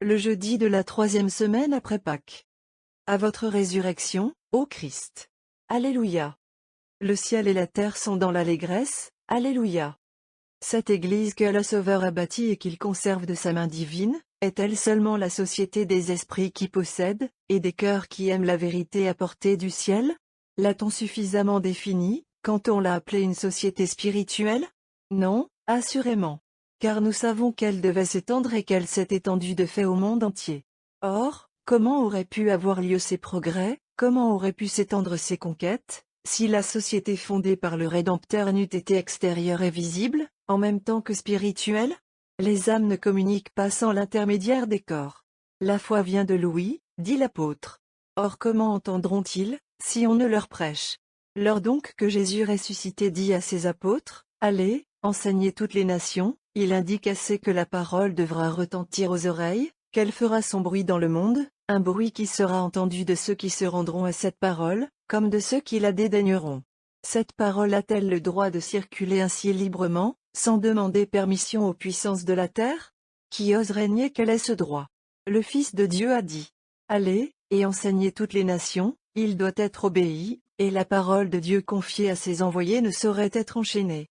le jeudi de la 3e semaine après Pâques. À votre résurrection, ô Christ. Alléluia. Le ciel et la terre sont dans l'allégresse, Alléluia. Cette Église que le Sauveur a bâtie et qu'il conserve de sa main divine, est-elle seulement la société des esprits qui possèdent, et des cœurs qui aiment la vérité apportée du ciel? L'a-t-on suffisamment définie, quand on l'a appelée une société spirituelle? Non, assurément. Car nous savons qu'elle devait s'étendre et qu'elle s'est étendue de fait au monde entier. Or, comment auraient pu avoir lieu ces progrès, comment auraient pu s'étendre ces conquêtes, si la société fondée par le Rédempteur n'eût été extérieure et visible, en même temps que spirituelle? Les âmes ne communiquent pas sans l'intermédiaire des corps. La foi vient de l'ouïe, dit l'apôtre. Or comment entendront-ils, si on ne leur prêche? Lors donc que Jésus ressuscité dit à ses apôtres, « Allez, enseignez toutes les nations », il indique assez que la parole devra retentir aux oreilles, qu'elle fera son bruit dans le monde, un bruit qui sera entendu de ceux qui se rendront à cette parole, comme de ceux qui la dédaigneront. Cette parole a-t-elle le droit de circuler ainsi librement, sans demander permission aux puissances de la terre? Qui oserait nier qu'elle ait ce droit? Le Fils de Dieu a dit, « Allez, et enseignez toutes les nations », il doit être obéi, et la parole de Dieu confiée à ses envoyés ne saurait être enchaînée.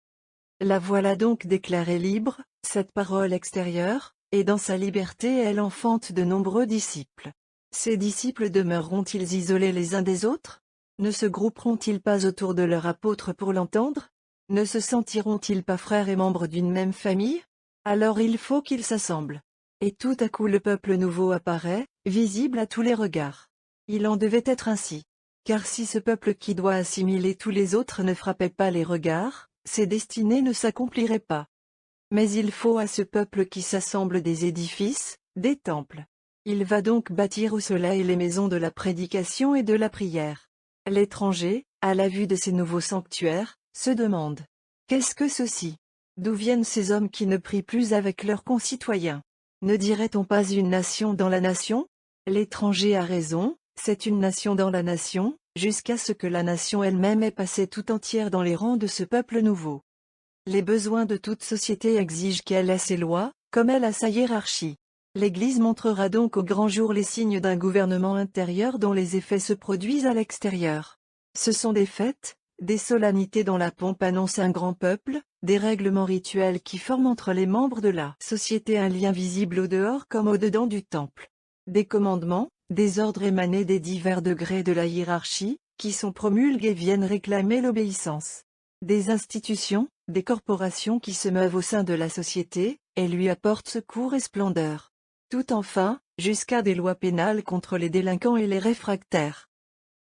La voilà donc déclarée libre, cette parole extérieure, et dans sa liberté elle enfante de nombreux disciples. Ces disciples demeureront-ils isolés les uns des autres? Ne se grouperont-ils pas autour de leur apôtre pour l'entendre? Ne se sentiront-ils pas frères et membres d'une même famille? Alors il faut qu'ils s'assemblent. Et tout à coup le peuple nouveau apparaît, visible à tous les regards. Il en devait être ainsi. Car si ce peuple qui doit assimiler tous les autres ne frappait pas les regards, ses destinées ne s'accompliraient pas. Mais il faut à ce peuple qui s'assemble des édifices, des temples. Il va donc bâtir au soleil les maisons de la prédication et de la prière. L'étranger, à la vue de ces nouveaux sanctuaires, se demande: qu'est-ce que ceci? D'où viennent ces hommes qui ne prient plus avec leurs concitoyens? Ne dirait-on pas une nation dans la nation? L'étranger a raison, c'est une nation dans la nation, jusqu'à ce que la nation elle-même ait passé tout entière dans les rangs de ce peuple nouveau. Les besoins de toute société exigent qu'elle ait ses lois, comme elle a sa hiérarchie. L'Église montrera donc au grand jour les signes d'un gouvernement intérieur dont les effets se produisent à l'extérieur. Ce sont des fêtes, des solennités dont la pompe annonce un grand peuple, des règlements rituels qui forment entre les membres de la société un lien visible au dehors comme au dedans du temple. Des commandements, des ordres émanés des divers degrés de la hiérarchie, qui sont promulgués viennent réclamer l'obéissance. Des institutions, des corporations qui se meuvent au sein de la société, et lui apportent secours et splendeur. Tout enfin, jusqu'à des lois pénales contre les délinquants et les réfractaires.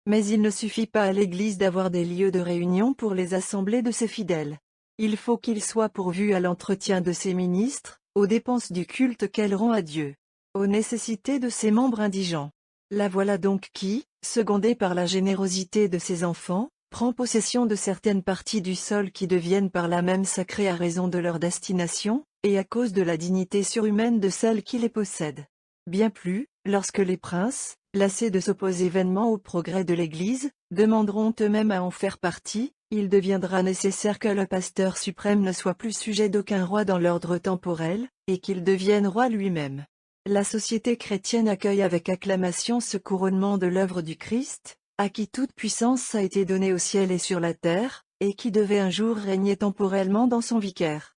Mais il ne suffit pas à l'Église d'avoir des lieux de réunion pour les assemblées de ses fidèles. Il faut qu'ils soient pourvus à l'entretien de ses ministres, aux dépenses du culte qu'elle rend à Dieu, aux nécessités de ses membres indigents. La voilà donc qui, secondée par la générosité de ses enfants, prend possession de certaines parties du sol qui deviennent par là même sacrées à raison de leur destination, et à cause de la dignité surhumaine de celles qui les possèdent. Bien plus, lorsque les princes, lassés de s'opposer vainement au progrès de l'Église, demanderont eux-mêmes à en faire partie, il deviendra nécessaire que le pasteur suprême ne soit plus sujet d'aucun roi dans l'ordre temporel, et qu'il devienne roi lui-même. La société chrétienne accueille avec acclamation ce couronnement de l'œuvre du Christ, à qui toute puissance a été donnée au ciel et sur la terre, et qui devait un jour régner temporellement dans son vicaire.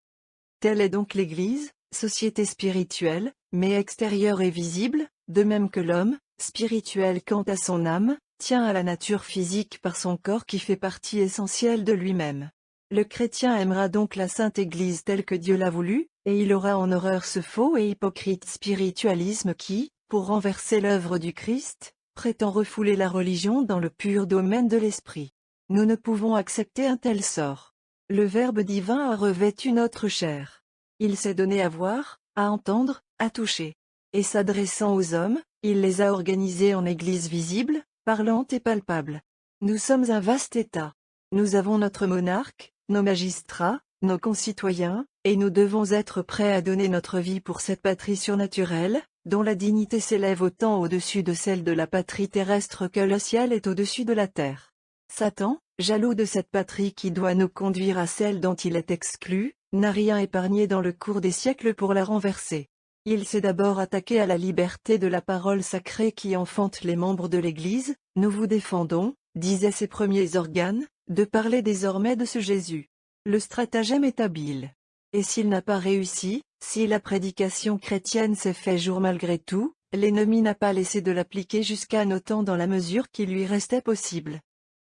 Telle est donc l'Église, société spirituelle, mais extérieure et visible, de même que l'homme, spirituel quant à son âme, tient à la nature physique par son corps qui fait partie essentielle de lui-même. Le chrétien aimera donc la Sainte Église telle que Dieu l'a voulu, et il aura en horreur ce faux et hypocrite spiritualisme qui, pour renverser l'œuvre du Christ, prétend refouler la religion dans le pur domaine de l'esprit. Nous ne pouvons accepter un tel sort. Le Verbe divin a revêtu notre chair. Il s'est donné à voir, à entendre, à toucher. Et s'adressant aux hommes, il les a organisés en église visible, parlante et palpable. Nous sommes un vaste État. Nous avons notre monarque, nos magistrats, nos concitoyens, et nous devons être prêts à donner notre vie pour cette patrie surnaturelle, dont la dignité s'élève autant au-dessus de celle de la patrie terrestre que le ciel est au-dessus de la terre. Satan, jaloux de cette patrie qui doit nous conduire à celle dont il est exclu, n'a rien épargné dans le cours des siècles pour la renverser. Il s'est d'abord attaqué à la liberté de la parole sacrée qui enfante les membres de l'Église. Nous vous défendons, disaient ses premiers organes, de parler désormais de ce Jésus. Le stratagème est habile. Et s'il n'a pas réussi, si la prédication chrétienne s'est fait jour malgré tout, l'ennemi n'a pas laissé de l'appliquer jusqu'à nos temps dans la mesure qui lui restait possible.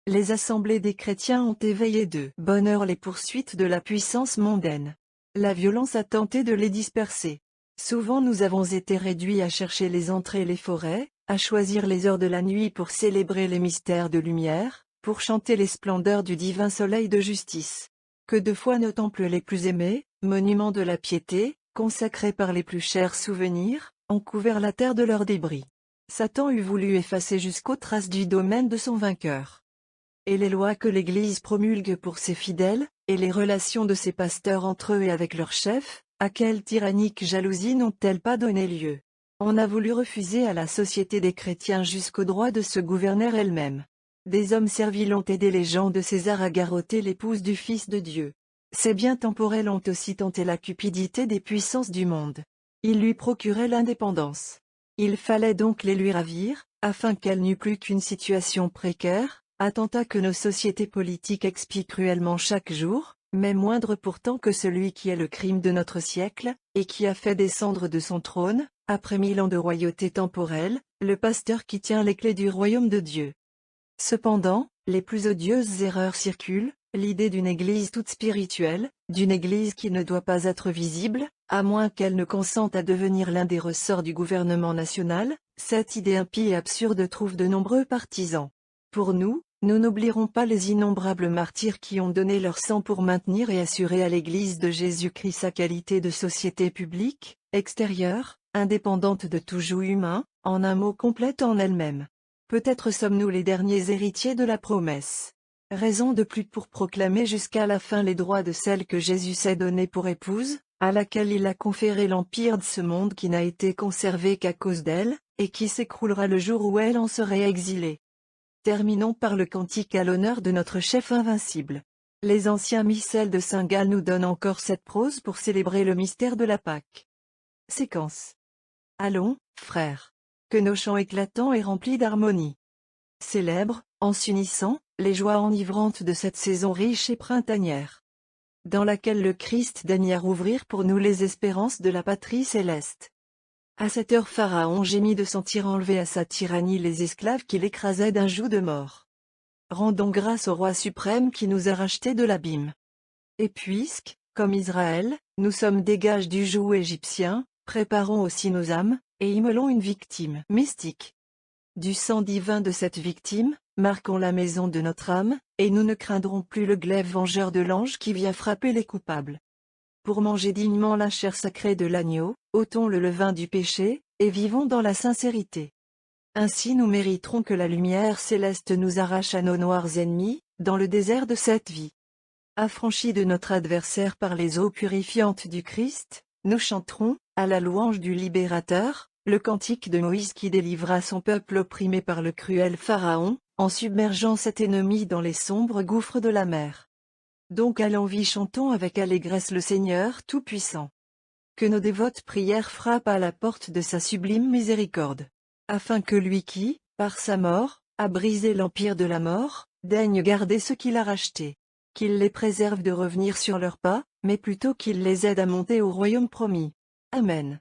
Les assemblées des chrétiens ont éveillé de bonne heure les poursuites de la puissance mondaine. La violence a tenté de les disperser. Souvent nous avons été réduits à chercher les entrées et les forêts, à choisir les heures de la nuit pour célébrer les mystères de lumière, pour chanter les splendeurs du divin soleil de justice. Que de fois nos temples les plus aimés, monuments de la piété, consacrés par les plus chers souvenirs, ont couvert la terre de leurs débris. Satan eût voulu effacer jusqu'aux traces du domaine de son vainqueur. Et les lois que l'Église promulgue pour ses fidèles, et les relations de ses pasteurs entre eux et avec leurs chefs, à quelle tyrannique jalousie n'ont-elles pas donné lieu? On a voulu refuser à la société des chrétiens jusqu'au droit de se gouverner elle-même. Des hommes serviles ont aidé les gens de César à garrotter l'épouse du Fils de Dieu. Ces biens temporels ont aussi tenté la cupidité des puissances du monde. Ils lui procuraient l'indépendance. Il fallait donc les lui ravir, afin qu'elle n'eût plus qu'une situation précaire, attentat que nos sociétés politiques expient cruellement chaque jour, mais moindre pourtant que celui qui est le crime de notre siècle, et qui a fait descendre de son trône, après 1000 ans de royauté temporelle, le pasteur qui tient les clés du royaume de Dieu. Cependant, les plus odieuses erreurs circulent, l'idée d'une église toute spirituelle, d'une église qui ne doit pas être visible, à moins qu'elle ne consente à devenir l'un des ressorts du gouvernement national, cette idée impie et absurde trouve de nombreux partisans. Pour nous n'oublierons pas les innombrables martyrs qui ont donné leur sang pour maintenir et assurer à l'Église de Jésus-Christ sa qualité de société publique, extérieure, indépendante de tout joug humain, en un mot complète en elle-même. Peut-être sommes-nous les derniers héritiers de la promesse. Raison de plus pour proclamer jusqu'à la fin les droits de celle que Jésus s'est donnée pour épouse, à laquelle il a conféré l'empire de ce monde qui n'a été conservé qu'à cause d'elle, et qui s'écroulera le jour où elle en serait exilée. Terminons par le cantique à l'honneur de notre chef invincible. Les anciens missels de Saint Gall nous donnent encore cette prose pour célébrer le mystère de la Pâque. Séquence. Allons, frères. Que nos chants éclatants et remplis d'harmonie célèbrent, en s'unissant, les joies enivrantes de cette saison riche et printanière, dans laquelle le Christ daigne rouvrir pour nous les espérances de la patrie céleste. À cette heure Pharaon gémit de sentir enlever à sa tyrannie les esclaves qui l'écrasaient d'un joug de mort. Rendons grâce au Roi suprême qui nous a rachetés de l'abîme. Et puisque, comme Israël, nous sommes des gages du joug égyptien, préparons aussi nos âmes, et immolons une victime mystique. Du sang divin de cette victime, marquons la maison de notre âme, et nous ne craindrons plus le glaive vengeur de l'ange qui vient frapper les coupables. Pour manger dignement la chair sacrée de l'agneau, ôtons le levain du péché, et vivons dans la sincérité. Ainsi nous mériterons que la lumière céleste nous arrache à nos noirs ennemis, dans le désert de cette vie. Affranchis de notre adversaire par les eaux purifiantes du Christ, nous chanterons, à la louange du Libérateur, le cantique de Moïse qui délivra son peuple opprimé par le cruel Pharaon, en submergeant cet ennemi dans les sombres gouffres de la mer. Donc à l'envie chantons avec allégresse le Seigneur Tout-Puissant. Que nos dévotes prières frappent à la porte de sa sublime miséricorde. Afin que lui qui, par sa mort, a brisé l'empire de la mort, daigne garder ceux qu'il a rachetés. Qu'il les préserve de revenir sur leurs pas, mais plutôt qu'il les aide à monter au royaume promis. Amen.